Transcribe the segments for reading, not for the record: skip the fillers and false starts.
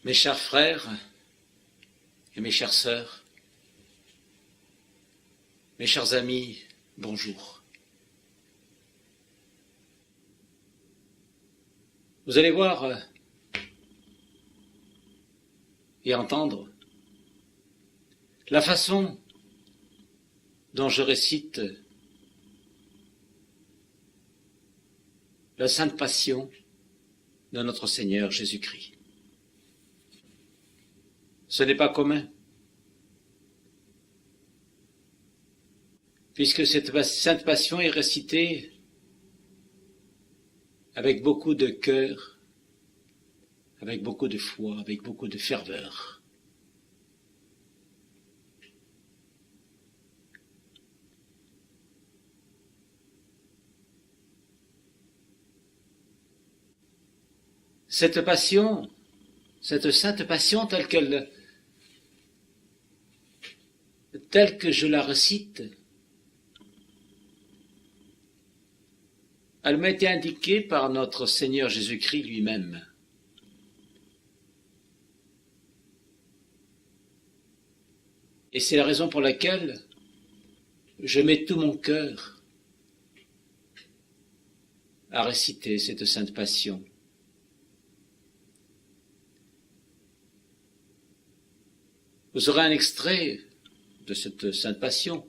Mes chers frères et mes chères sœurs, mes chers amis, bonjour. Vous allez voir et entendre la façon dont je récite la Sainte Passion de notre Seigneur Jésus-Christ. Ce n'est pas commun, puisque cette Sainte Passion est récitée avec beaucoup de cœur, avec beaucoup de foi, avec beaucoup de ferveur. Cette passion, cette Sainte Passion telle que je la récite, elle m'a été indiquée par notre Seigneur Jésus-Christ lui-même. Et c'est la raison pour laquelle je mets tout mon cœur à réciter cette Sainte Passion. Vous aurez un extrait de cette Sainte Passion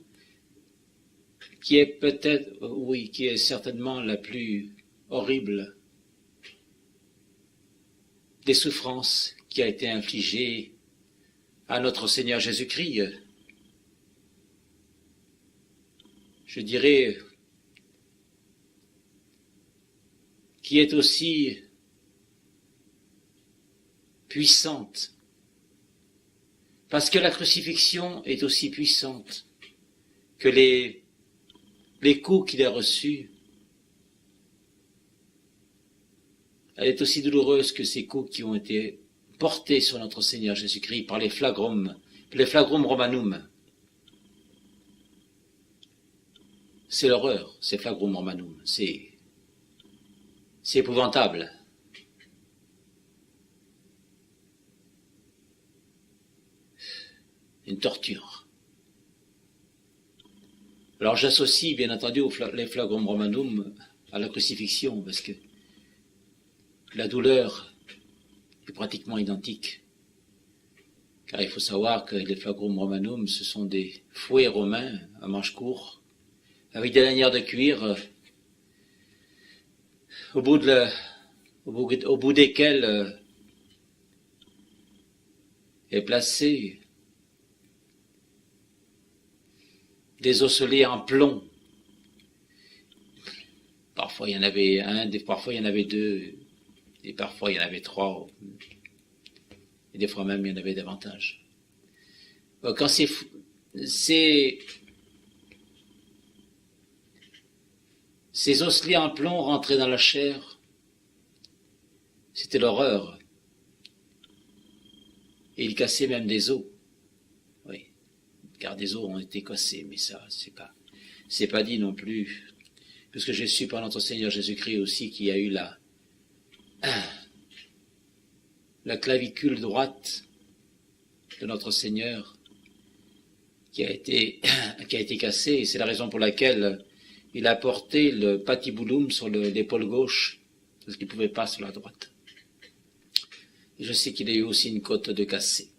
qui est peut-être, oui, qui est certainement la plus horrible des souffrances qui a été infligée à notre Seigneur Jésus-Christ. Je dirais qui est aussi puissante, parce que la crucifixion est aussi puissante que les coups qu'il a reçus. Elle est aussi douloureuse que ces coups qui ont été portés sur notre Seigneur Jésus-Christ par les flagrum romanum. C'est l'horreur, ces flagrum romanum. C'est épouvantable. Une torture. Alors j'associe bien entendu les flagrum romanum à la crucifixion, parce que la douleur est pratiquement identique. Car il faut savoir que les flagrum romanum, ce sont des fouets romains à manches courtes, avec des lanières de cuir, au bout desquelles est placé des osselets en plomb. Parfois il y en avait un, parfois il y en avait deux, et parfois il y en avait trois, et des fois même il y en avait davantage. Quand ces osselets en plomb rentraient dans la chair, c'était l'horreur. Et ils cassaient même des os. Oui, car des os ont été cassés, mais ça, c'est pas dit non plus, puisque j'ai su par notre Seigneur Jésus-Christ aussi qu'il y a eu la clavicule droite de notre Seigneur qui a été cassée, et c'est la raison pour laquelle il a porté le patibulum sur l'épaule gauche, parce qu'il ne pouvait pas sur la droite. Et je sais qu'il a eu aussi une côte de cassée.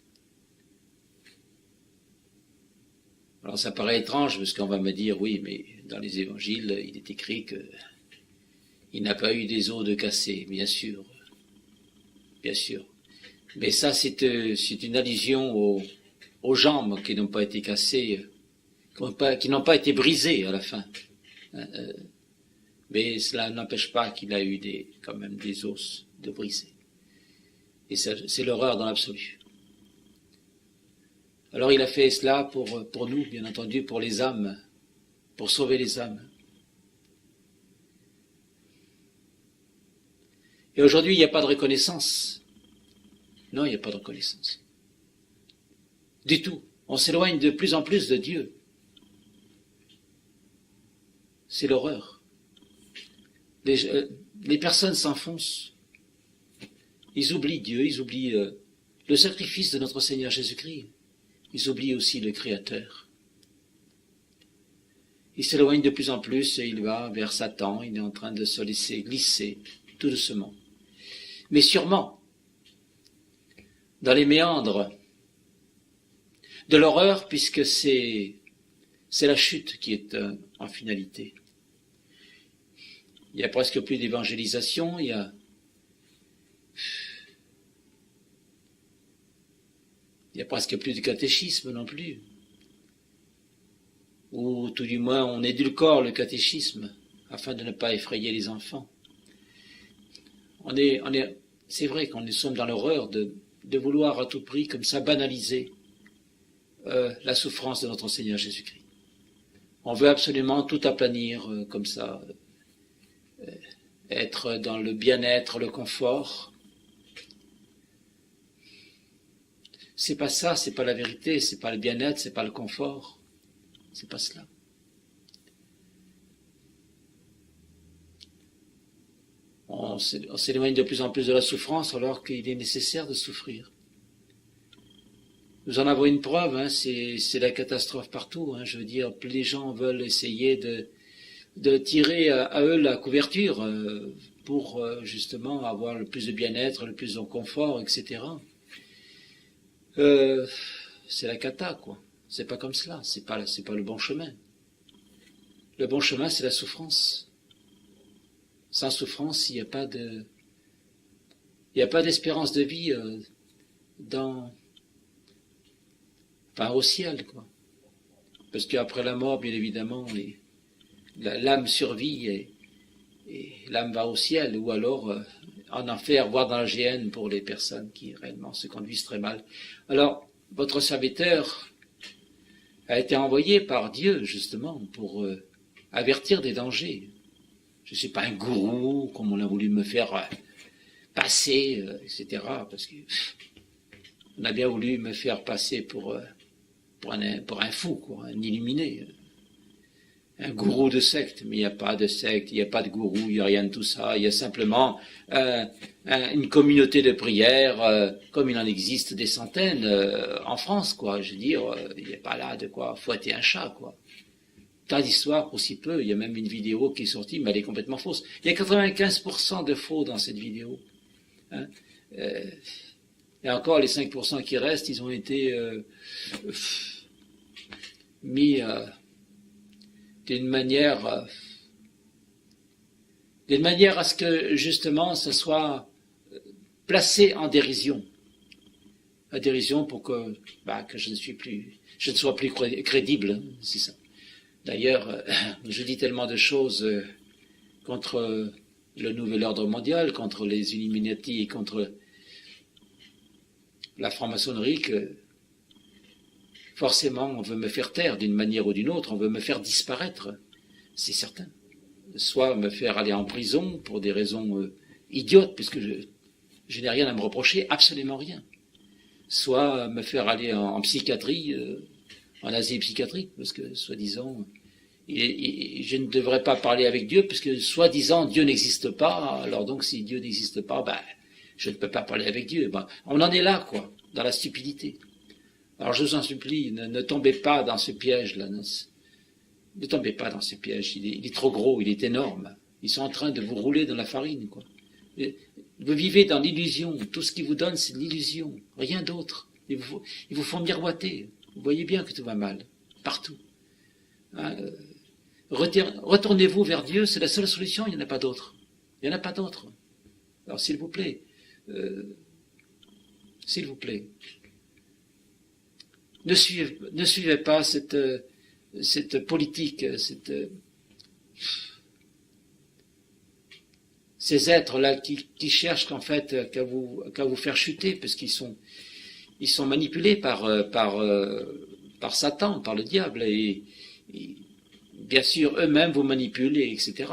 Alors ça paraît étrange, parce qu'on va me dire, oui, mais dans les évangiles, il est écrit qu'il n'a pas eu des os de cassé, bien sûr. Bien sûr. Mais ça, c'est une allusion aux jambes qui n'ont pas été cassées, qui n'ont pas été brisées à la fin. Mais cela n'empêche pas qu'il a eu quand même des os de brisés. Et c'est l'horreur dans l'absolu. Alors il a fait cela pour nous, bien entendu, pour les âmes, pour sauver les âmes. Et aujourd'hui, il n'y a pas de reconnaissance. Non, il n'y a pas de reconnaissance. Du tout. On s'éloigne de plus en plus de Dieu. C'est l'horreur. Les personnes s'enfoncent. Ils oublient Dieu, ils oublient le sacrifice de notre Seigneur Jésus-Christ. Ils oublient aussi le Créateur. Il s'éloigne de plus en plus et il va vers Satan. Il est en train de se laisser glisser tout doucement. Mais sûrement, dans les méandres de l'horreur, puisque c'est la chute qui est en finalité. Il n'y a presque plus d'évangélisation, il y a presque plus de catéchisme non plus. Ou tout du moins on édulcore le catéchisme afin de ne pas effrayer les enfants. C'est vrai qu'on sommes dans l'horreur de vouloir à tout prix comme ça banaliser la souffrance de notre Seigneur Jésus-Christ. On veut absolument tout aplanir comme ça, être dans le bien-être, le confort. C'est pas ça, c'est pas la vérité, c'est pas le bien-être, c'est pas le confort. C'est pas cela. On s'éloigne de plus en plus de la souffrance alors qu'il est nécessaire de souffrir. Nous en avons une preuve, c'est la catastrophe partout. Je veux dire, plus les gens veulent essayer de tirer à eux la couverture pour justement avoir le plus de bien-être, le plus de confort, etc. C'est la cata, quoi. C'est pas comme cela, c'est pas le bon chemin. Le bon chemin, c'est la souffrance. Sans souffrance, il n'y a pas d'espérance de vie au ciel, quoi. Parce qu'après la mort, bien évidemment, l'âme survit et l'âme va au ciel, ou alors en enfer, voire dans la géhenne pour les personnes qui réellement se conduisent très mal. Alors, votre serviteur a été envoyé par Dieu, justement, pour avertir des dangers. Je ne suis pas un gourou, comme on a voulu me faire passer, etc., parce que on a bien voulu me faire passer pour un fou, quoi, un illuminé, un gourou de secte. Mais il n'y a pas de secte, il n'y a pas de gourou, il n'y a rien de tout ça. Il y a simplement une communauté de prière, comme il en existe des centaines en France, quoi. Je veux dire, il n'y a pas là de quoi fouetter un chat, quoi. Tas d'histoires pour si peu. Il y a même une vidéo qui est sortie, mais elle est complètement fausse. Il y a 95% de faux dans cette vidéo. Et encore, les 5% qui restent, ils ont été mis d'une manière à ce que, justement, ça soit placé en dérision. En dérision pour que je ne sois plus crédible, c'est ça. D'ailleurs, je dis tellement de choses contre le nouvel ordre mondial, contre les Illuminati et contre la franc-maçonnerie que forcément on veut me faire taire d'une manière ou d'une autre, on veut me faire disparaître, c'est certain. Soit me faire aller en prison pour des raisons idiotes, puisque je n'ai rien à me reprocher, absolument rien. Soit me faire aller en psychiatrie, en asile psychiatrique, parce que, soi-disant, je ne devrais pas parler avec Dieu, parce que, soi-disant, Dieu n'existe pas, alors donc, si Dieu n'existe pas, je ne peux pas parler avec Dieu. On en est là, quoi, dans la stupidité. Alors, je vous en supplie, ne tombez pas dans ce piège-là. Ne tombez pas dans ce piège, il est trop gros, il est énorme. Ils sont en train de vous rouler dans la farine, quoi. Vous vivez dans l'illusion, tout ce qu'ils vous donnent, c'est l'illusion, rien d'autre. Ils vous font miroiter. Vous voyez bien que tout va mal, partout. Retournez-vous vers Dieu, c'est la seule solution, il n'y en a pas d'autre. Il n'y en a pas d'autre. Alors s'il vous plaît, ne suivez pas cette politique, ces êtres-là qui cherchent en fait qu'à vous faire chuter, parce qu'ils sont manipulés par Satan, par le diable, et bien sûr eux-mêmes vous manipulent, etc.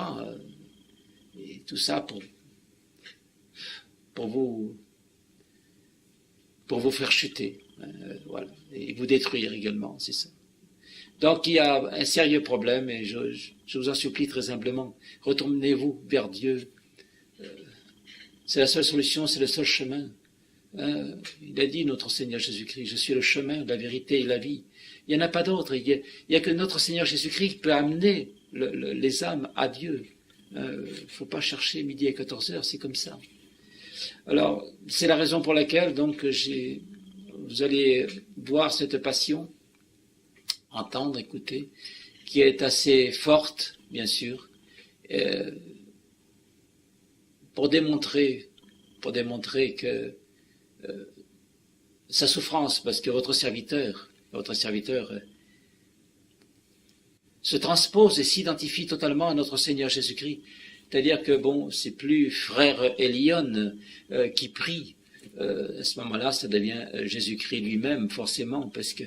Et tout ça pour vous faire chuter, voilà, et vous détruire également, c'est ça. Donc il y a un sérieux problème, et je vous en supplie très humblement, retournez-vous vers Dieu. C'est la seule solution, c'est le seul chemin. Il a dit, notre Seigneur Jésus-Christ, je suis le chemin, la vérité et la vie. Il n'y en a pas d'autre. Il n'y a que notre Seigneur Jésus-Christ qui peut amener les âmes à Dieu. Il ne faut pas chercher midi à 14 heures, c'est comme ça. Alors, c'est la raison pour laquelle, donc, vous allez voir cette passion, entendre, écouter, qui est assez forte, bien sûr, pour démontrer que sa souffrance, parce que votre serviteur se transpose et s'identifie totalement à notre Seigneur Jésus-Christ. C'est-à-dire que, bon, c'est plus frère Elion qui prie. À ce moment-là, ça devient Jésus-Christ lui-même, forcément, parce que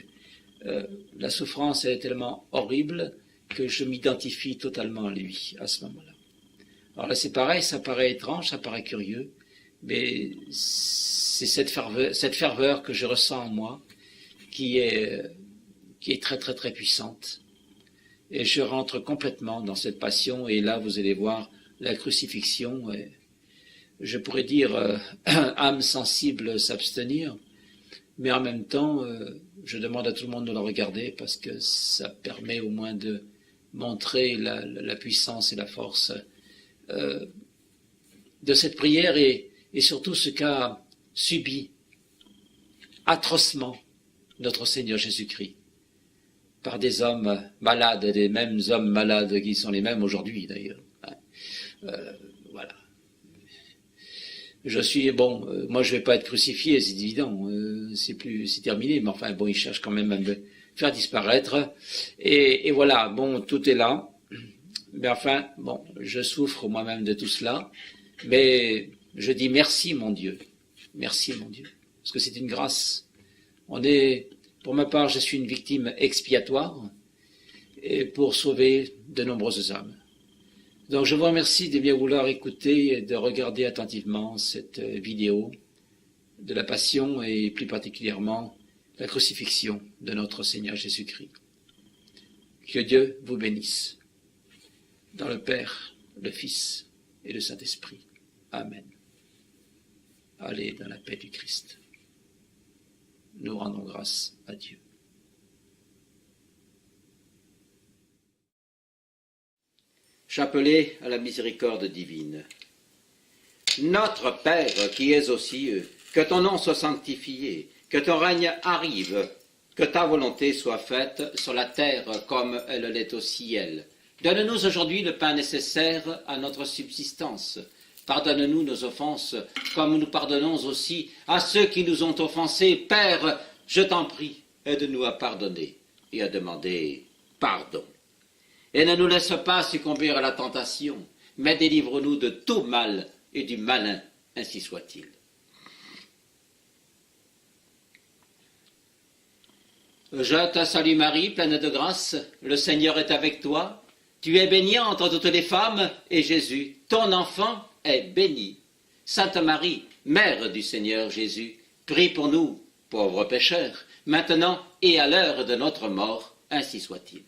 la souffrance est tellement horrible que je m'identifie totalement à lui, à ce moment-là. Alors là, c'est pareil, ça paraît étrange, ça paraît curieux, mais c'est cette ferveur que je ressens en moi qui est très, très, très puissante. Et je rentre complètement dans cette passion, et là, vous allez voir la crucifixion. Je pourrais dire âme sensible s'abstenir, mais en même temps, je demande à tout le monde de le regarder parce que ça permet au moins de montrer la puissance et la force de cette prière et surtout ce qu'a subi atrocement notre Seigneur Jésus-Christ par des hommes malades, des mêmes hommes malades qui sont les mêmes aujourd'hui d'ailleurs. Voilà. Moi je vais pas être crucifié, c'est évident, c'est terminé, mais enfin bon, ils cherchent quand même à me faire disparaître, et voilà, bon, tout est là, mais enfin, bon, je souffre moi-même de tout cela, mais je dis merci mon Dieu, parce que c'est une grâce. Pour ma part, je suis une victime expiatoire, et pour sauver de nombreuses âmes. Donc je vous remercie de bien vouloir écouter et de regarder attentivement cette vidéo de la Passion et plus particulièrement la crucifixion de notre Seigneur Jésus-Christ. Que Dieu vous bénisse, dans le Père, le Fils et le Saint-Esprit. Amen. Allez dans la paix du Christ. Nous rendons grâce à Dieu. Chapelet à la miséricorde divine. Notre Père qui es aux cieux, que ton nom soit sanctifié, que ton règne arrive, que ta volonté soit faite sur la terre comme elle l'est au ciel. Donne-nous aujourd'hui le pain nécessaire à notre subsistance. Pardonne-nous nos offenses, comme nous pardonnons aussi à ceux qui nous ont offensés. Père, je t'en prie, aide-nous à pardonner et à demander pardon. Et ne nous laisse pas succomber à la tentation, mais délivre-nous de tout mal et du malin, ainsi soit-il. Je te salue Marie, pleine de grâce, le Seigneur est avec toi. Tu es bénie entre toutes les femmes, et Jésus, ton enfant, est béni. Sainte Marie, Mère du Seigneur Jésus, prie pour nous, pauvres pécheurs, maintenant et à l'heure de notre mort, ainsi soit-il.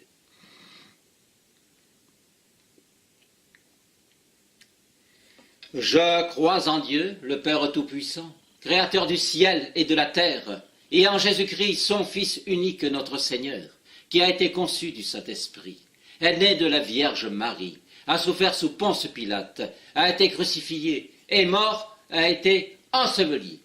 Je crois en Dieu, le Père Tout-Puissant, Créateur du ciel et de la terre, et en Jésus-Christ, son Fils unique, notre Seigneur, qui a été conçu du Saint-Esprit, est né de la Vierge Marie, a souffert sous Ponce Pilate, a été crucifié, est mort, a été enseveli.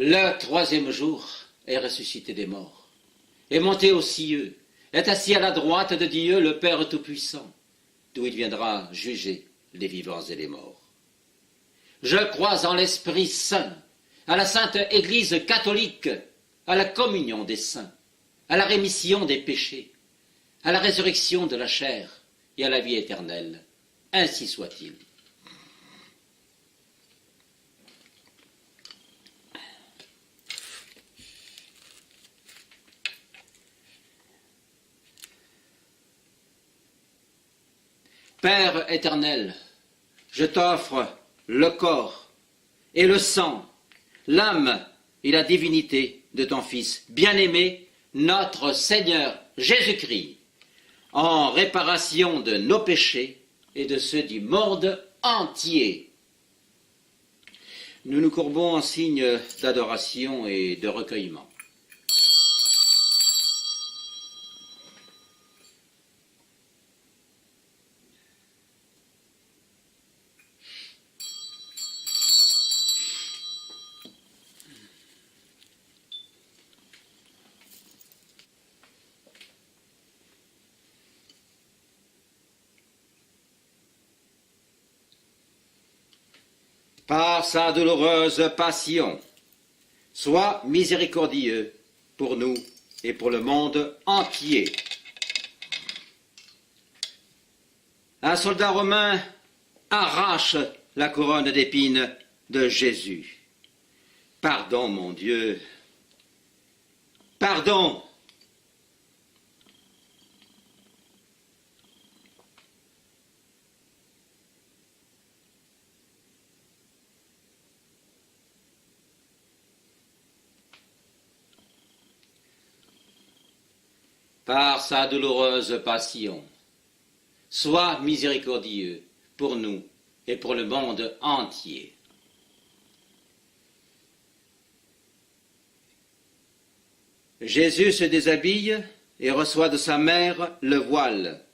Le troisième jour est ressuscité des morts, est monté aux cieux, est assis à la droite de Dieu, le Père Tout-Puissant, d'où il viendra juger les vivants et les morts. Je crois en l'Esprit Saint, à la Sainte Église catholique, à la communion des saints, à la rémission des péchés, à la résurrection de la chair et à la vie éternelle. Ainsi soit-il. Père éternel, je t'offre le corps et le sang, l'âme et la divinité de ton Fils bien-aimé, notre Seigneur Jésus-Christ, en réparation de nos péchés et de ceux du monde entier. Nous nous courbons en signe d'adoration et de recueillement. Par sa douloureuse passion, sois miséricordieux pour nous et pour le monde entier. Un soldat romain arrache la couronne d'épines de Jésus. Pardon, mon Dieu. Pardon. Par sa douloureuse passion, sois miséricordieux pour nous et pour le monde entier. Jésus se déshabille et reçoit de sa mère le voile,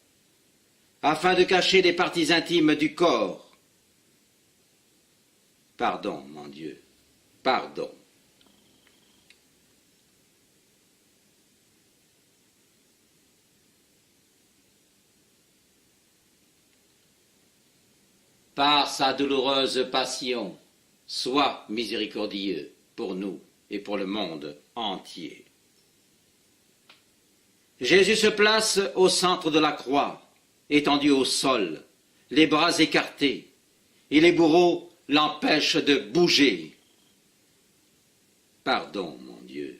afin de cacher les parties intimes du corps. Pardon, mon Dieu, pardon. Par sa douloureuse passion, sois miséricordieux pour nous et pour le monde entier. Jésus se place au centre de la croix, étendu au sol, les bras écartés, et les bourreaux l'empêchent de bouger. Pardon, mon Dieu.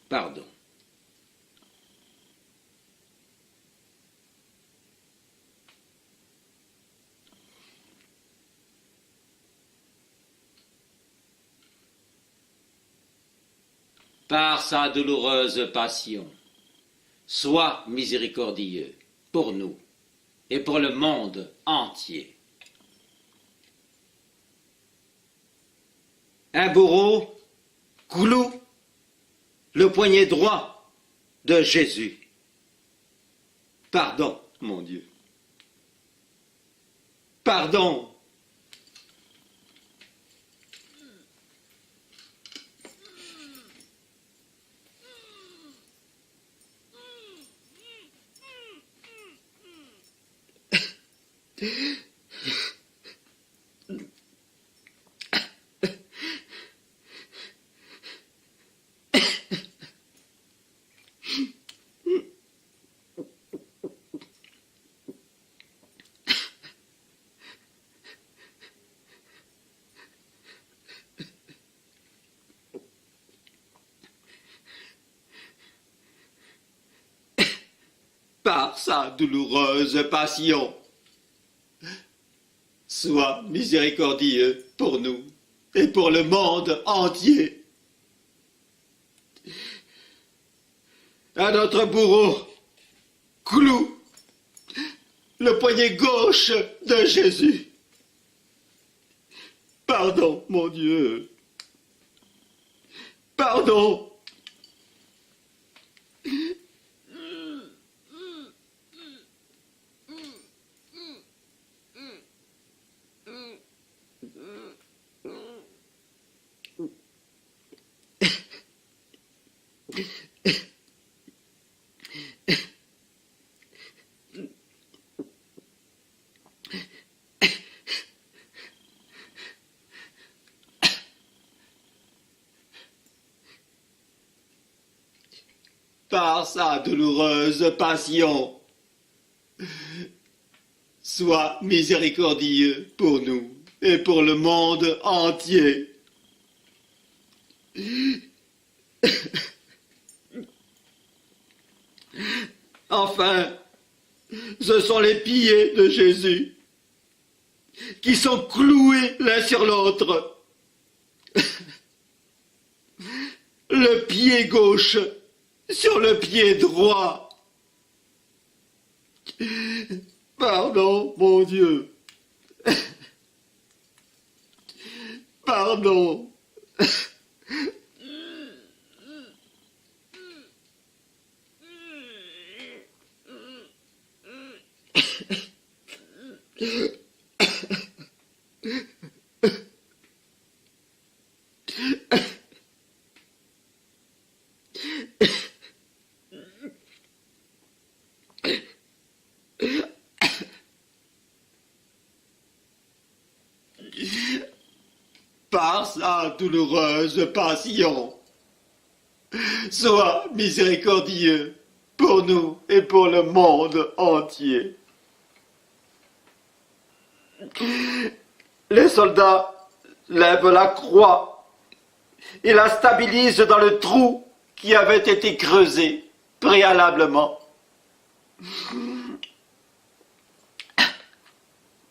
Pardon. Par sa douloureuse passion, sois miséricordieux pour nous et pour le monde entier. Un bourreau cloue le poignet droit de Jésus. Pardon, mon Dieu. Pardon. Par sa douloureuse passion, sois miséricordieux pour nous et pour le monde entier. À notre bourreau, cloue le poignet gauche de Jésus. Pardon, mon Dieu. Pardon. Par sa douloureuse passion, sois miséricordieux pour nous et pour le monde entier. Enfin, ce sont les pieds de Jésus qui sont cloués l'un sur l'autre. le pied gauche sur le pied droit. Pardon, mon Dieu. Pardon. Par sa douloureuse passion, sois miséricordieux pour nous et pour le monde entier. Les soldats lèvent la croix et la stabilisent dans le trou qui avait été creusé préalablement.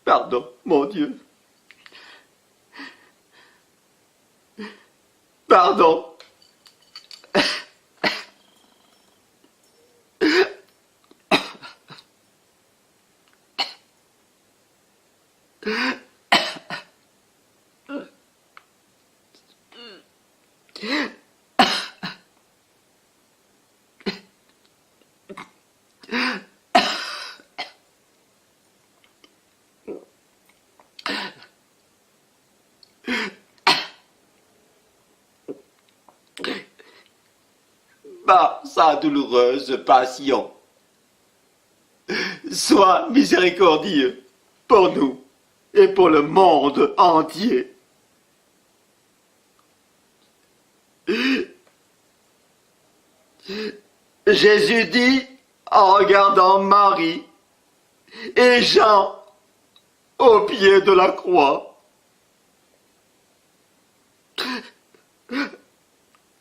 Pardon, mon Dieu. Pardon. Par sa douloureuse passion, sois miséricordieux pour nous et pour le monde entier. Jésus dit en regardant Marie et Jean au pied de la croix: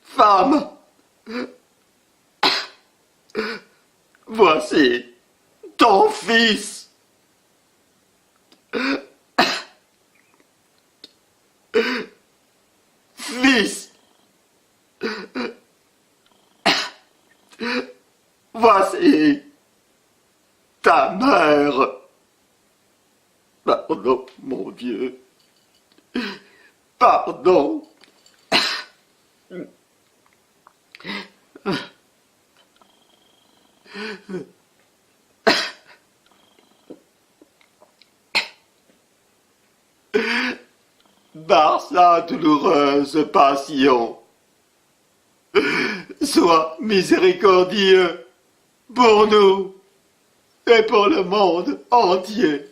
Femme, voici ton fils. Fils, voici ta mère. Pardon, mon Dieu. Pardon. Par sa douloureuse passion, sois miséricordieux pour nous et pour le monde entier.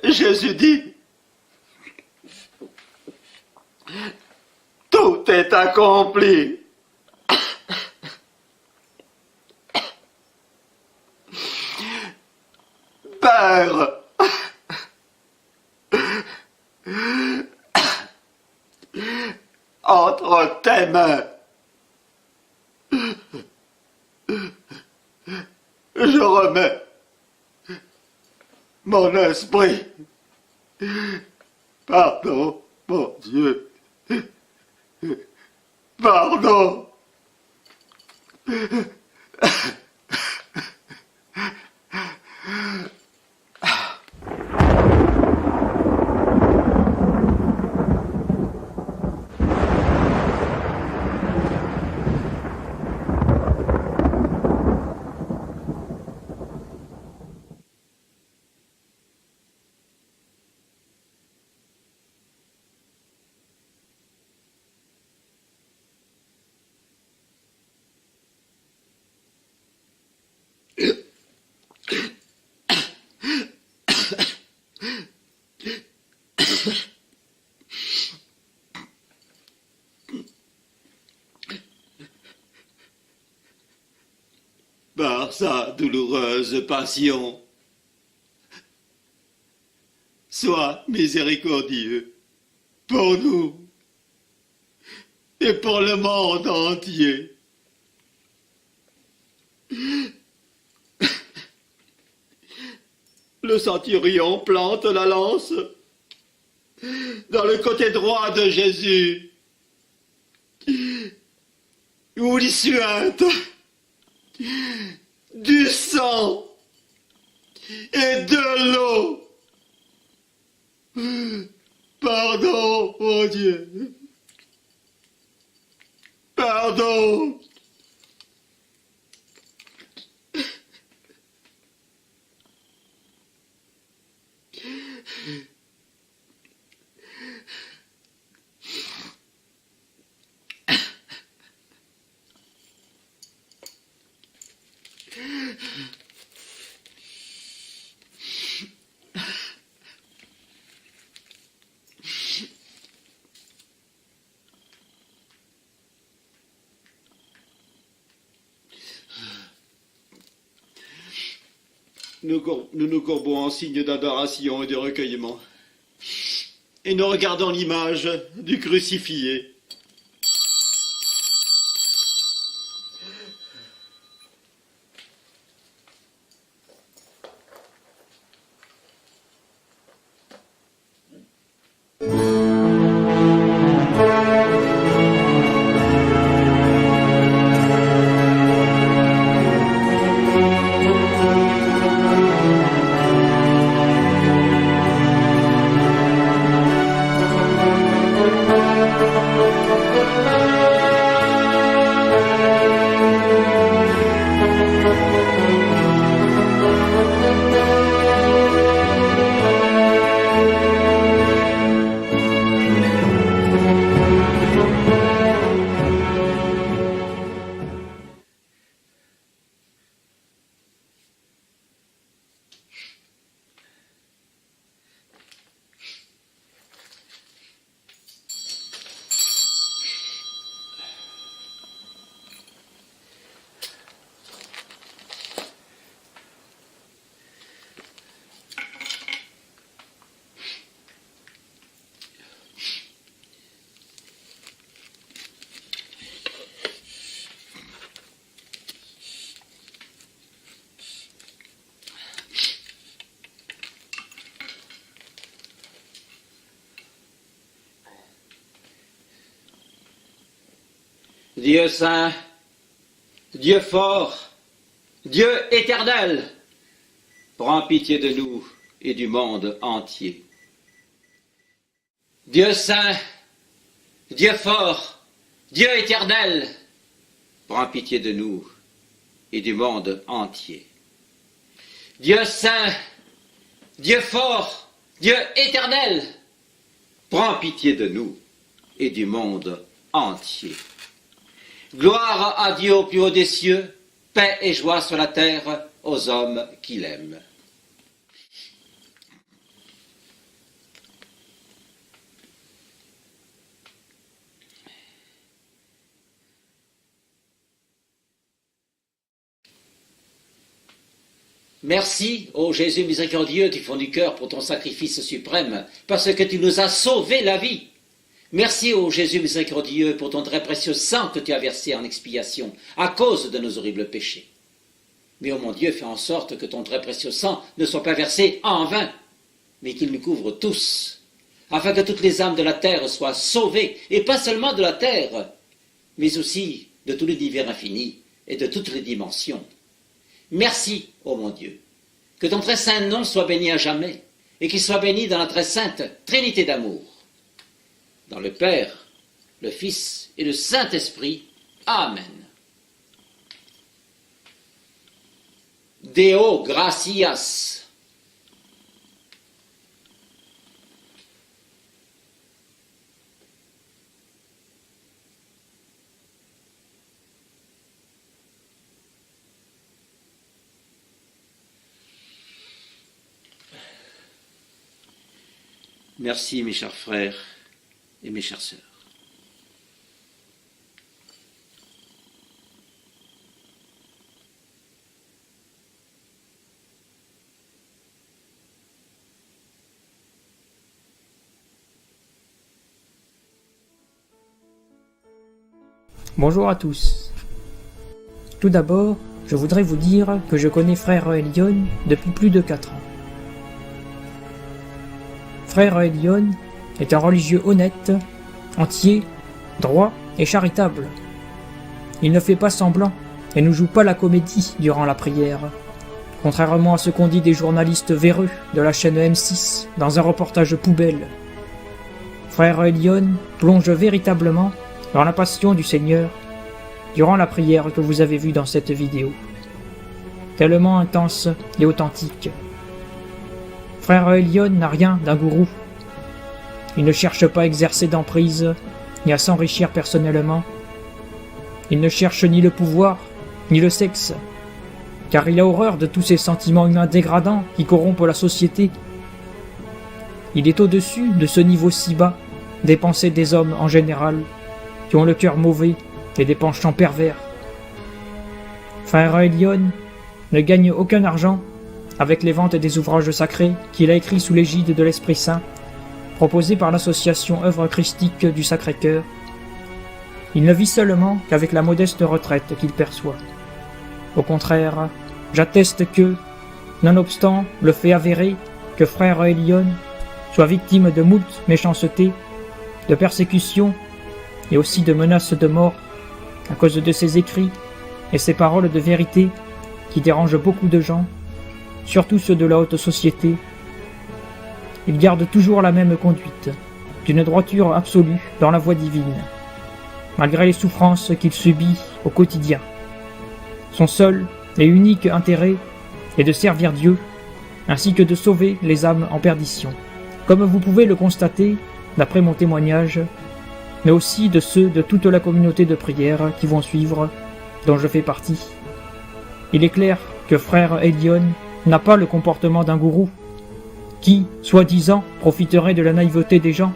Jésus dit: tout est accompli. Père, entre tes mains, je remets mon esprit. Pardon, mon Dieu. Pardon. Par sa douloureuse passion, sois miséricordieux pour nous et pour le monde entier. le centurion plante la lance dans le côté droit de Jésus, où il suinte du sang et de l'eau. Pardon, mon Dieu. Pardon. Nous nous courbons en signe d'adoration et de recueillement, et nous regardons l'image du crucifié. Dieu saint, Dieu fort, Dieu éternel, prends pitié de nous et du monde entier. Dieu saint, Dieu fort, Dieu éternel, prends pitié de nous et du monde entier. Dieu saint, Dieu fort, Dieu éternel, prends pitié de nous et du monde entier. Gloire à Dieu au plus haut des cieux, paix et joie sur la terre aux hommes qui l'aiment. Merci, ô Jésus miséricordieux du fond du cœur, pour ton sacrifice suprême, parce que tu nous as sauvé la vie. Merci, ô Jésus miséricordieux, pour ton très précieux sang que tu as versé en expiation à cause de nos horribles péchés. Mais, ô mon Dieu, fais en sorte que ton très précieux sang ne soit pas versé en vain, mais qu'il nous couvre tous, afin que toutes les âmes de la terre soient sauvées, et pas seulement de la terre, mais aussi de tout l'univers infini et de toutes les dimensions. Merci, ô mon Dieu, que ton très saint nom soit béni à jamais, et qu'il soit béni dans la très sainte Trinité d'amour. Dans le Père, le Fils et le Saint-Esprit. Amen. Deo gratias. Merci, mes chers frères et mes chères sœurs. Bonjour à tous. Tout d'abord, je voudrais vous dire que je connais frère Elion depuis plus de 4 ans. Frère Elion est un religieux honnête, entier, droit et charitable. Il ne fait pas semblant et ne joue pas la comédie durant la prière, contrairement à ce qu'ont dit des journalistes véreux de la chaîne M6 dans un reportage poubelle. Frère Elion plonge véritablement dans la passion du Seigneur durant la prière que vous avez vue dans cette vidéo. Tellement intense et authentique. Frère Elion n'a rien d'un gourou. Il ne cherche pas à exercer d'emprise, ni à s'enrichir personnellement. Il ne cherche ni le pouvoir, ni le sexe, car il a horreur de tous ces sentiments humains dégradants qui corrompent la société. Il est au-dessus de ce niveau si bas des pensées des hommes en général, qui ont le cœur mauvais et des penchants pervers. Frère Elion ne gagne aucun argent avec les ventes des ouvrages sacrés qu'il a écrits sous l'égide de l'Esprit Saint, proposés par l'association Œuvre Christique du Sacré-Cœur. Il ne vit seulement qu'avec la modeste retraite qu'il perçoit. Au contraire, j'atteste que, nonobstant le fait avéré que Frère Elion soit victime de moult méchanceté, de persécutions et aussi de menaces de mort à cause de ses écrits et ses paroles de vérité qui dérangent beaucoup de gens, surtout ceux de la haute société. Il garde toujours la même conduite, d'une droiture absolue dans la voie divine, malgré les souffrances qu'il subit au quotidien. Son seul et unique intérêt est de servir Dieu, ainsi que de sauver les âmes en perdition. Comme vous pouvez le constater, d'après mon témoignage, mais aussi de ceux de toute la communauté de prière qui vont suivre, dont je fais partie. Il est clair que Frère Elion n'a pas le comportement d'un gourou, qui, soi-disant, profiterait de la naïveté des gens.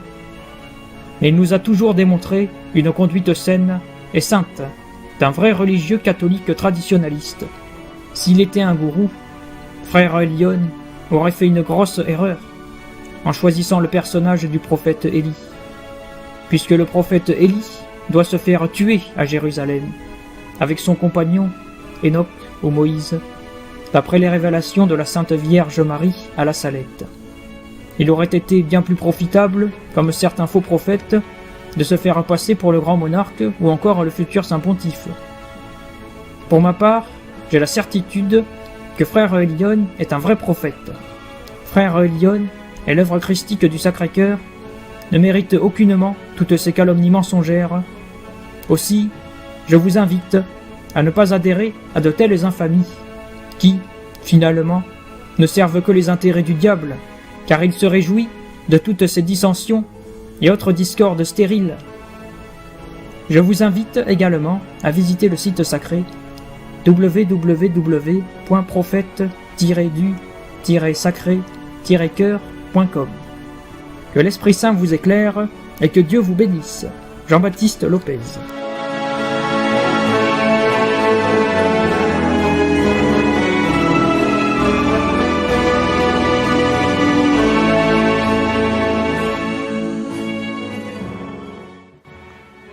Mais il nous a toujours démontré une conduite saine et sainte d'un vrai religieux catholique traditionnaliste. S'il était un gourou, Frère Elion aurait fait une grosse erreur en choisissant le personnage du prophète Élie, puisque le prophète Élie doit se faire tuer à Jérusalem, avec son compagnon Enoch ou Moïse, d'après les révélations de la Sainte Vierge Marie à la Salette. Il aurait été bien plus profitable, comme certains faux prophètes, de se faire passer pour le grand monarque ou encore le futur saint pontife. Pour ma part, j'ai la certitude que Frère Elion est un vrai prophète. Frère Elion et l'œuvre christique du Sacré-Cœur ne méritent aucunement toutes ces calomnies mensongères. Aussi, je vous invite à ne pas adhérer à de telles infamies, qui, finalement, ne servent que les intérêts du diable, car il se réjouit de toutes ces dissensions et autres discordes stériles. Je vous invite également à visiter le site sacré www.prophète-du-sacré-cœur.com. Que l'Esprit Saint vous éclaire et que Dieu vous bénisse. Jean-Baptiste Lopez.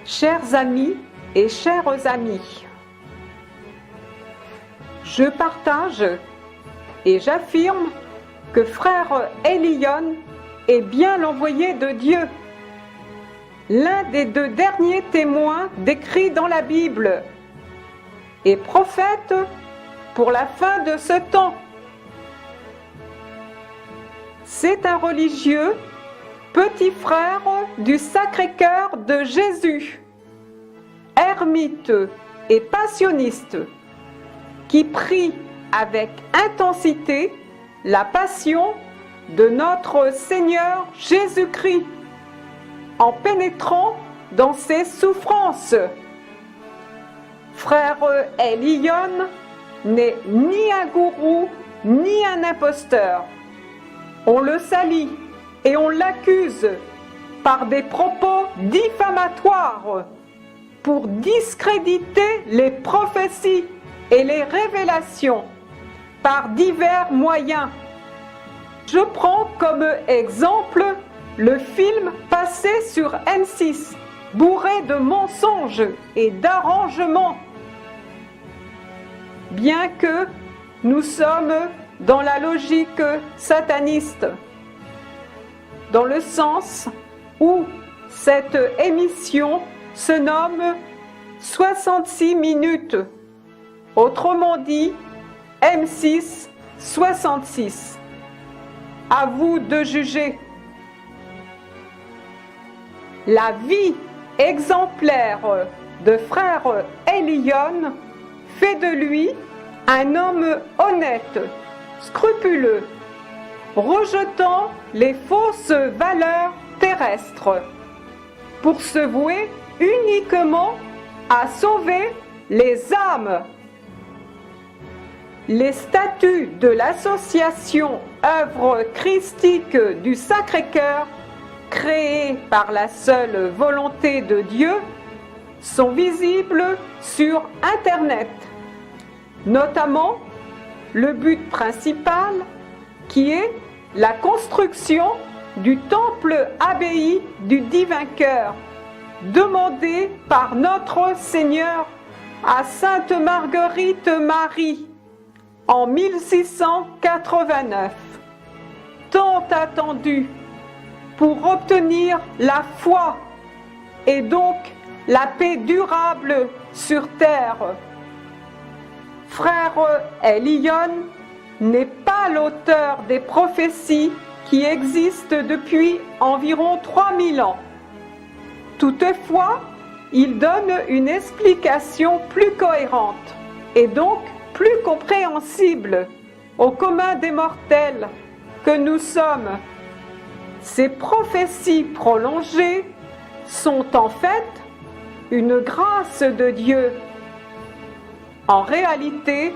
Chers amis et chères amies, je partage et j'affirme que Frère Elion est bien l'envoyé de Dieu, l'un des deux derniers témoins décrits dans la Bible, et prophète pour la fin de ce temps. C'est un religieux, petit frère du Sacré-Cœur de Jésus, ermite et passionniste, qui prie avec intensité la passion de notre Seigneur Jésus-Christ, en pénétrant dans ses souffrances. Frère Elion n'est ni un gourou, ni un imposteur. On le salit et on l'accuse par des propos diffamatoires pour discréditer les prophéties et les révélations par divers moyens. Je prends comme exemple le film passé sur M6, bourré de mensonges et d'arrangements. Bien que nous sommes dans la logique sataniste. dans le sens où cette émission se nomme 66 minutes. Autrement dit, M6 66. À vous de juger. La vie exemplaire de frère Elion fait de lui un homme honnête, scrupuleux, rejetant les fausses valeurs terrestres, pour se vouer uniquement à sauver les âmes. Les statuts de l'association Œuvre Christique du Sacré-Cœur, créée par la seule volonté de Dieu, sont visibles sur Internet, notamment le but principal qui est la construction du temple abbaye du Divin Cœur, demandé par notre Seigneur à Sainte Marguerite Marie en 1689, tant attendu pour obtenir la foi et donc la paix durable sur terre. Frère Elion n'est pas l'auteur des prophéties qui existent depuis environ 3000 ans. Toutefois, il donne une explication plus cohérente et donc plus compréhensible au commun des mortels que nous sommes. Ces prophéties prolongées sont en fait une grâce de Dieu. En réalité,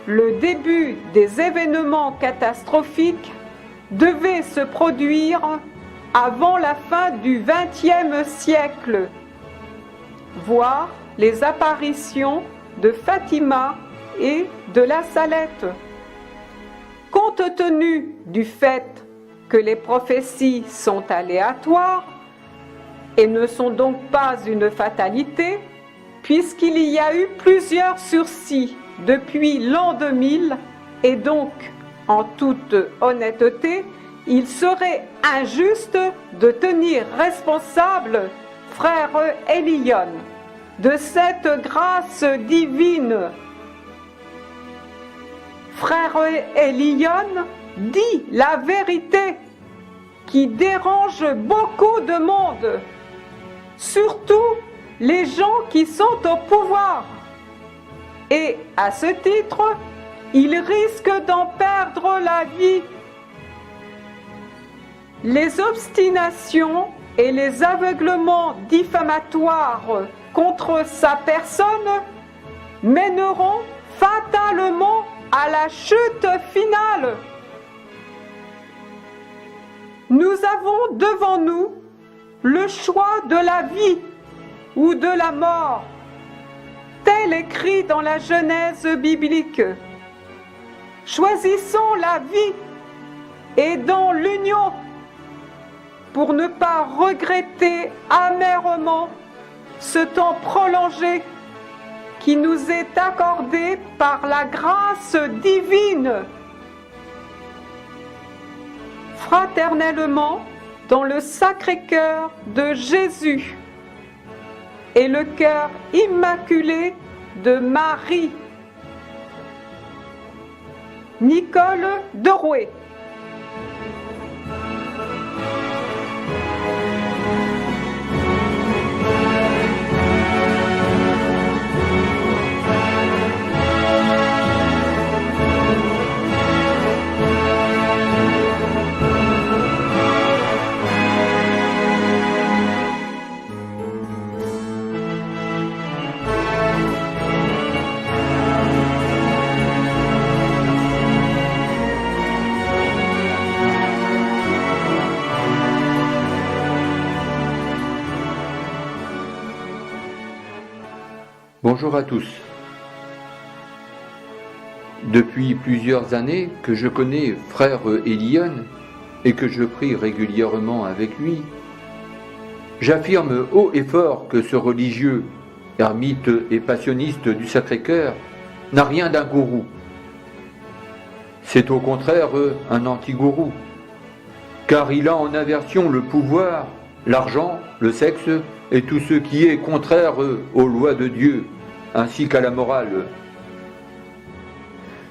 le début des événements catastrophiques devait se produire avant la fin du XXe siècle, voire les apparitions de Fatima et de la Salette. Compte tenu du fait que les prophéties sont aléatoires et ne sont donc pas une fatalité, puisqu'il y a eu plusieurs sursis depuis l'an 2000, et donc, en toute honnêteté, il serait injuste de tenir responsable frère Elion de cette grâce divine. Frère Elion dit la vérité qui dérange beaucoup de monde, surtout les gens qui sont au pouvoir. Et à ce titre, il risque d'en perdre la vie. Les obstinations et les aveuglements diffamatoires contre sa personne mèneront fatalement à la chute finale. Nous avons devant nous le choix de la vie ou de la mort, tel écrit dans la Genèse biblique. Choisissons la vie et dans l'union pour ne pas regretter amèrement ce temps prolongé qui nous est accordé par la grâce divine. Fraternellement, dans le Sacré-Cœur de Jésus et le cœur immaculé de Marie. Nicole Derouet. Bonjour à tous. Depuis plusieurs années que je connais frère Elion et que je prie régulièrement avec lui, j'affirme haut et fort que ce religieux, ermite et passionniste du Sacré-Cœur, n'a rien d'un gourou. C'est au contraire un anti-gourou, car il a en aversion le pouvoir, l'argent, le sexe et tout ce qui est contraire aux lois de Dieu, ainsi qu'à la morale.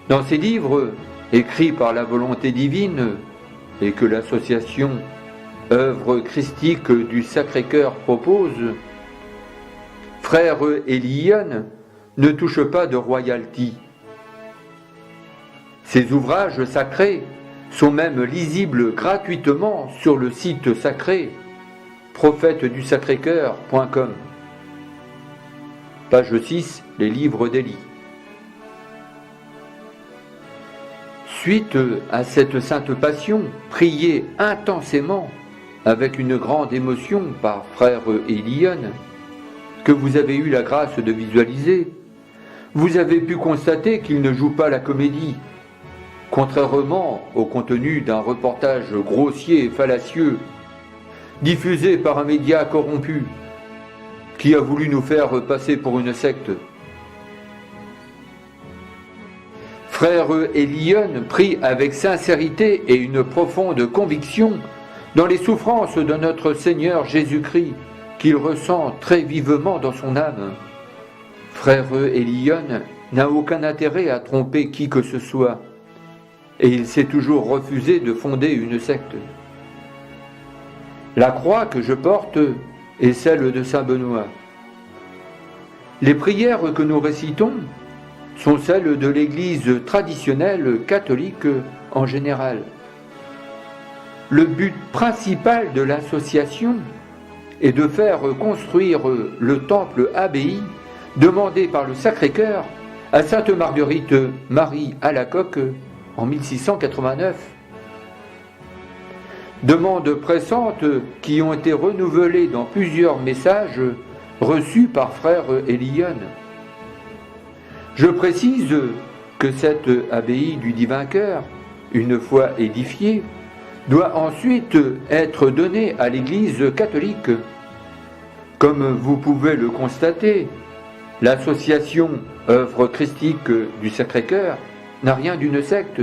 Dans ces livres, écrits par la volonté divine, et que l'association œuvre christique du Sacré-Cœur propose, Frère Eliyon ne touche pas de royalty. Ces ouvrages sacrés sont même lisibles gratuitement sur le site sacré prophètedusacrécœur.com. Page 6, les livres d'Élie. Suite à cette sainte passion, priée intensément avec une grande émotion par Frère Eliyon, que vous avez eu la grâce de visualiser, vous avez pu constater qu'il ne joue pas la comédie, contrairement au contenu d'un reportage grossier et fallacieux, diffusé par un média corrompu, qui a voulu nous faire passer pour une secte. Frère Eliyon prie avec sincérité et une profonde conviction dans les souffrances de notre Seigneur Jésus-Christ, qu'il ressent très vivement dans son âme. Frère Eliyon n'a aucun intérêt à tromper qui que ce soit, et il s'est toujours refusé de fonder une secte. La croix que je porte est celle de Saint Benoît. Les prières que nous récitons sont celles de l'Église traditionnelle catholique en général. Le but principal de l'association est de faire construire le temple abbaye demandé par le Sacré-Cœur à Sainte Marguerite Marie Alacoque en 1689. Demandes pressantes qui ont été renouvelées dans plusieurs messages reçus par Frère Eliyon. Je précise que cette abbaye du Divin Cœur, une fois édifiée, doit ensuite être donnée à l'Église catholique. Comme vous pouvez le constater, l'association œuvre christique du Sacré-Cœur n'a rien d'une secte,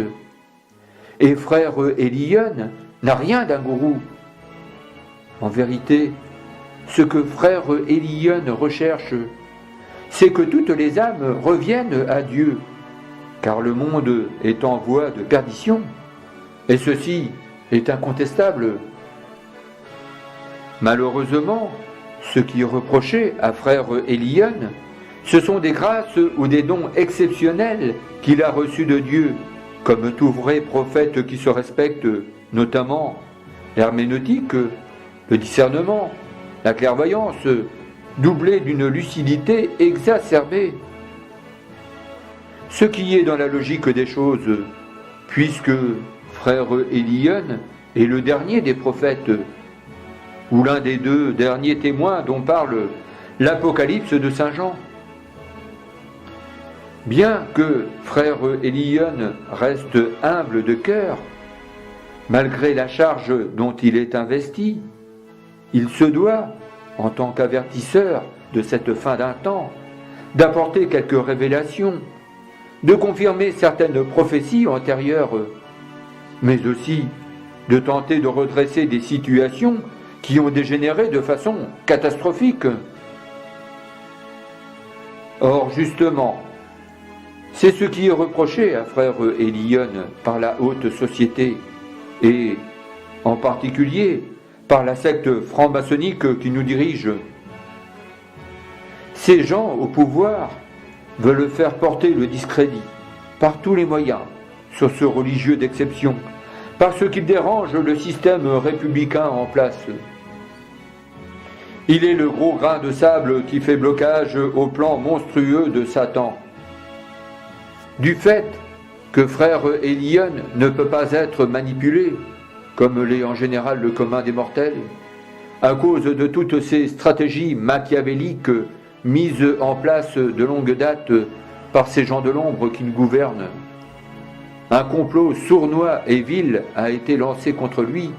et Frère Eliyon n'a rien d'un gourou. En vérité, ce que Frère Eliyon recherche, c'est que toutes les âmes reviennent à Dieu, car le monde est en voie de perdition, et ceci est incontestable. Malheureusement, ce qui est reproché à Frère Eliyon, ce sont des grâces ou des dons exceptionnels qu'il a reçus de Dieu, comme tout vrai prophète qui se respecte, notamment l'herméneutique, le discernement, la clairvoyance, doublée d'une lucidité exacerbée. Ce qui est dans la logique des choses, puisque Frère Eliyon est le dernier des prophètes, ou l'un des deux derniers témoins dont parle l'Apocalypse de Saint Jean. Bien que Frère Eliyon reste humble de cœur, malgré la charge dont il est investi, il se doit, en tant qu'avertisseur de cette fin d'un temps, d'apporter quelques révélations, de confirmer certaines prophéties antérieures, mais aussi de tenter de redresser des situations qui ont dégénéré de façon catastrophique. Or, justement, c'est ce qui est reproché à Frère Eliyon par la haute société, et en particulier par la secte franc-maçonnique qui nous dirige. Ces gens au pouvoir veulent faire porter le discrédit par tous les moyens sur ce religieux d'exception, parce qu'il dérange le système républicain en place. Il est le gros grain de sable qui fait blocage au plan monstrueux de Satan. Du fait que Frère Eliyon ne peut pas être manipulé, comme l'est en général le commun des mortels, à cause de toutes ces stratégies machiavéliques mises en place de longue date par ces gens de l'ombre qui nous gouvernent. Un complot sournois et vil a été lancé contre lui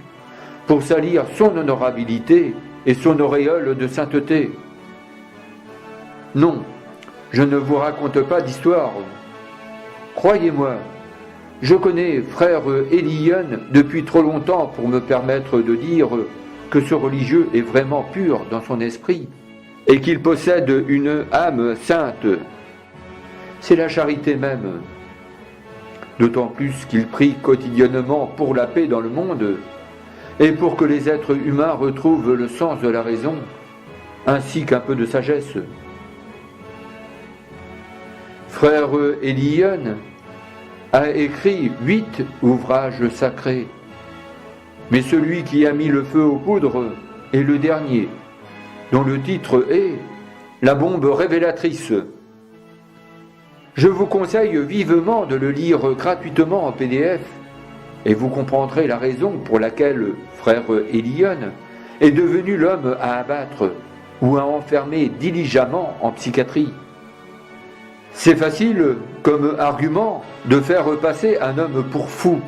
pour salir son honorabilité et son auréole de sainteté. Non, je ne vous raconte pas d'histoire. Croyez-moi, je connais frère Elion depuis trop longtemps pour me permettre de dire que ce religieux est vraiment pur dans son esprit et qu'il possède une âme sainte. C'est la charité même. D'autant plus qu'il prie quotidiennement pour la paix dans le monde et pour que les êtres humains retrouvent le sens de la raison, ainsi qu'un peu de sagesse. Frère Elion a écrit 8 ouvrages sacrés, mais celui qui a mis le feu aux poudres est le dernier, dont le titre est « La bombe révélatrice ». Je vous conseille vivement de le lire gratuitement en PDF, et vous comprendrez la raison pour laquelle frère Elion est devenu l'homme à abattre ou à enfermer diligemment en psychiatrie. C'est facile, comme argument, de faire passer un homme pour fou,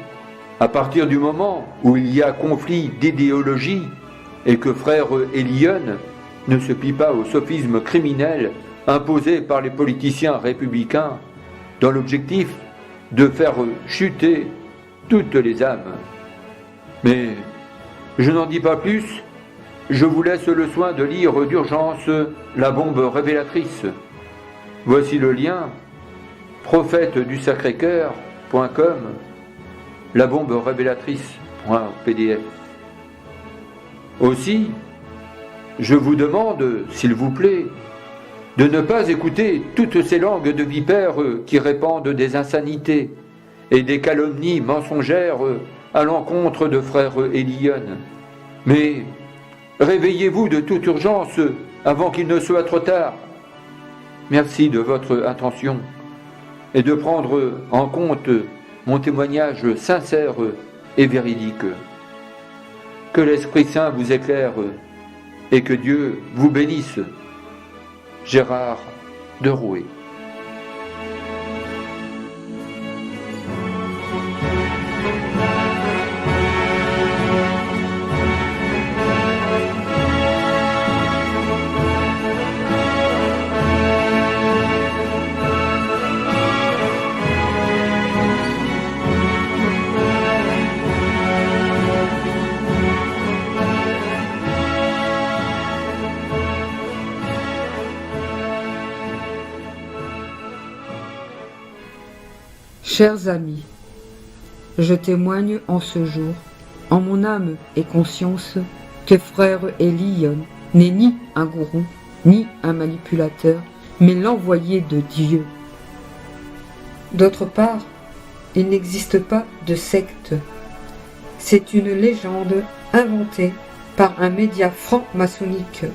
à partir du moment où il y a conflit d'idéologie et que frère Elion ne se plie pas au sophisme criminel imposé par les politiciens républicains dans l'objectif de faire chuter toutes les âmes. Mais je n'en dis pas plus, je vous laisse le soin de lire d'urgence La bombe révélatrice. Voici le lien, prophète-du-Sacré-Cœur.com, la bombe révélatrice.pdf. Aussi, je vous demande, s'il vous plaît, de ne pas écouter toutes ces langues de vipères qui répandent des insanités et des calomnies mensongères à l'encontre de frère Elion. Mais réveillez-vous de toute urgence avant qu'il ne soit trop tard. Merci de votre attention et de prendre en compte mon témoignage sincère et véridique. Que l'Esprit Saint vous éclaire et que Dieu vous bénisse. Gérard de Rouet. Chers amis, je témoigne en ce jour, en mon âme et conscience, que frère Elion n'est ni un gourou, ni un manipulateur, mais l'envoyé de Dieu. D'autre part, il n'existe pas de secte. C'est une légende inventée par un média franc-maçonnique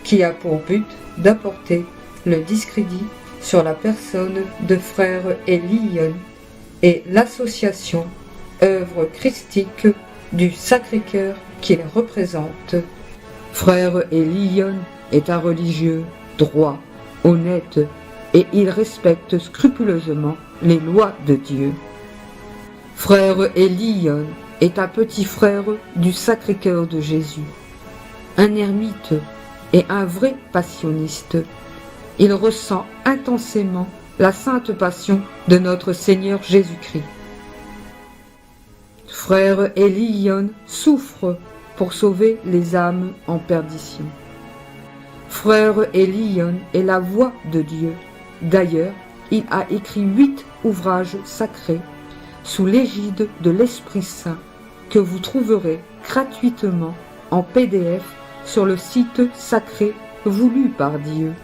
qui a pour but d'apporter le discrédit sur la personne de frère Elion et l'association œuvre christique du Sacré-Cœur qu'il représente. Frère Elion est un religieux droit, honnête et il respecte scrupuleusement les lois de Dieu. Frère Elion est un petit frère du Sacré-Cœur de Jésus, un ermite et un vrai passionniste. Il ressent intensément la sainte passion de notre Seigneur Jésus-Christ. Frère Elion souffre pour sauver les âmes en perdition. Frère Elion est la voix de Dieu. D'ailleurs, il a écrit 8 ouvrages sacrés sous l'égide de l'Esprit Saint que vous trouverez gratuitement en PDF sur le site sacré voulu par Dieu.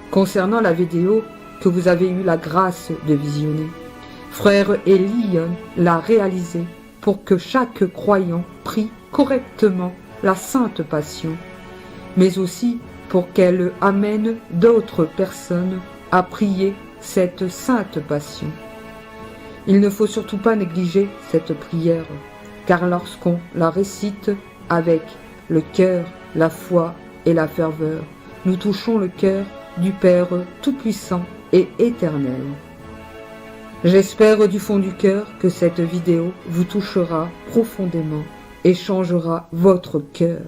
Concernant la vidéo que vous avez eu la grâce de visionner, frère Elion l'a réalisée pour que chaque croyant prie correctement la Sainte Passion, mais aussi pour qu'elle amène d'autres personnes à prier cette Sainte Passion. Il ne faut surtout pas négliger cette prière, car lorsqu'on la récite avec le cœur, la foi et la ferveur, nous touchons le cœur du Père Tout-Puissant et Éternel. J'espère du fond du cœur que cette vidéo vous touchera profondément et changera votre cœur.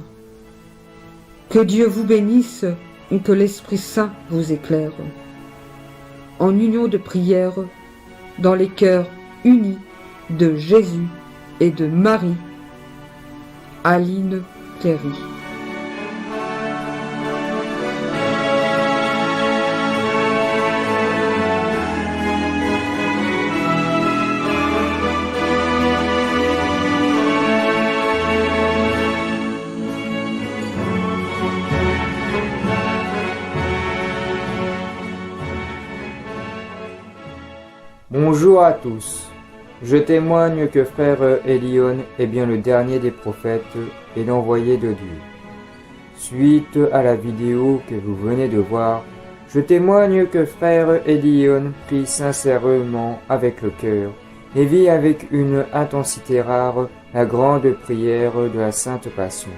Que Dieu vous bénisse et que l'Esprit Saint vous éclaire. En union de prière, dans les cœurs unie de Jésus et de Marie. Aline Cléry. Bonjour à tous. Je témoigne que frère Elion est bien le dernier des prophètes et l'envoyé de Dieu. Suite à la vidéo que vous venez de voir, je témoigne que frère Elion prie sincèrement avec le cœur et vit avec une intensité rare la grande prière de la Sainte Passion.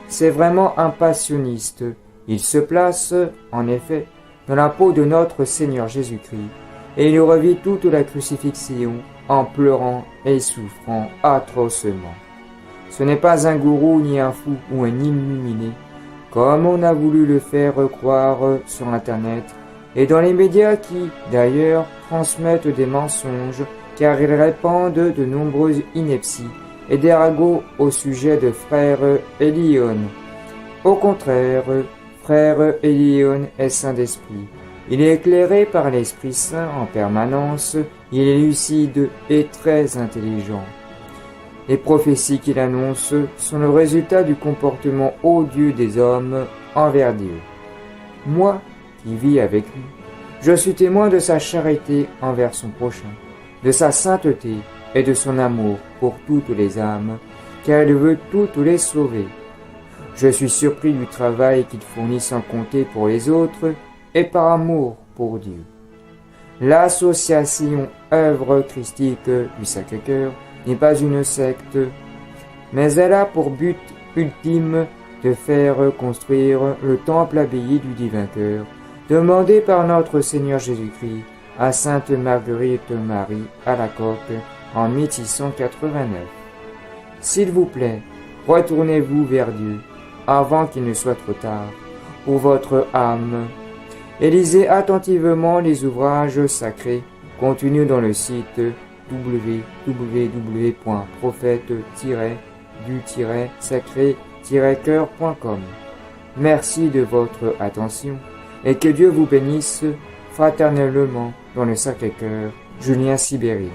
C'est vraiment un passionniste. Il se place, en effet, dans la peau de notre Seigneur Jésus-Christ et il revit toute la crucifixion en pleurant et souffrant atrocement. Ce n'est pas un gourou ni un fou ou un illuminé, comme on a voulu le faire croire sur Internet et dans les médias qui, d'ailleurs, transmettent des mensonges car ils répandent de nombreuses inepties et des ragots au sujet de frère Elion. Au contraire, frère Elion est saint d'esprit. Il est éclairé par l'Esprit Saint en permanence, il est lucide et très intelligent. Les prophéties qu'il annonce sont le résultat du comportement odieux des hommes envers Dieu. Moi, qui vis avec lui, je suis témoin de sa charité envers son prochain, de sa sainteté et de son amour pour toutes les âmes, car il veut toutes les sauver. Je suis surpris du travail qu'il fournit sans compter pour les autres, et par amour pour Dieu. L'association œuvre christique du Sacré-Cœur n'est pas une secte, mais elle a pour but ultime de faire construire le temple abbaye du Divin Cœur, demandé par notre Seigneur Jésus-Christ à Sainte Marguerite Marie Alacoque en 1689. S'il vous plaît, retournez-vous vers Dieu avant qu'il ne soit trop tard pour votre âme. Et lisez attentivement les ouvrages sacrés contenus dans le site www.prophète-du-sacré-cœur.com. Merci de votre attention et que Dieu vous bénisse fraternellement dans le Sacré-Cœur. Julien Sibérine.